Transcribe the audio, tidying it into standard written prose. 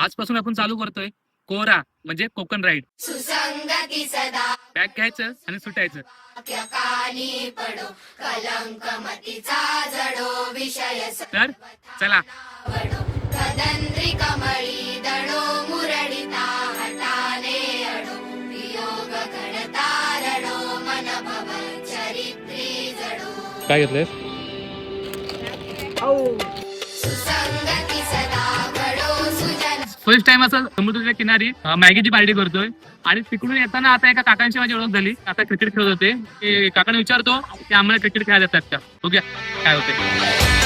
आजपासून आपण चालू करतोय कोरा म्हणजे कोकण राईड. सुसंगती सदा बॅग घ्यायचं आणि सुटायचं. कानी पडो कलंक मतीचा जडो विषय तर चला. वडो कदंद्री कमळी दडो मुरडिता हटाने अडो वियोग गणतारडो मन भव चरित्री जडो. काय घेतलंय? सुसंगती सदा घडो सुजन. फर्स्ट टाइम असं समुद्राच्या किनारी मॅगीची पार्टी करतोय. आणि तिकडून येताना आता एका काकांची माझी ओळख झाली. आता क्रिकेट खेळत होते. काकांना विचारतो की आम्हाला क्रिकेट खेळायला येतात का, बघूया काय होते.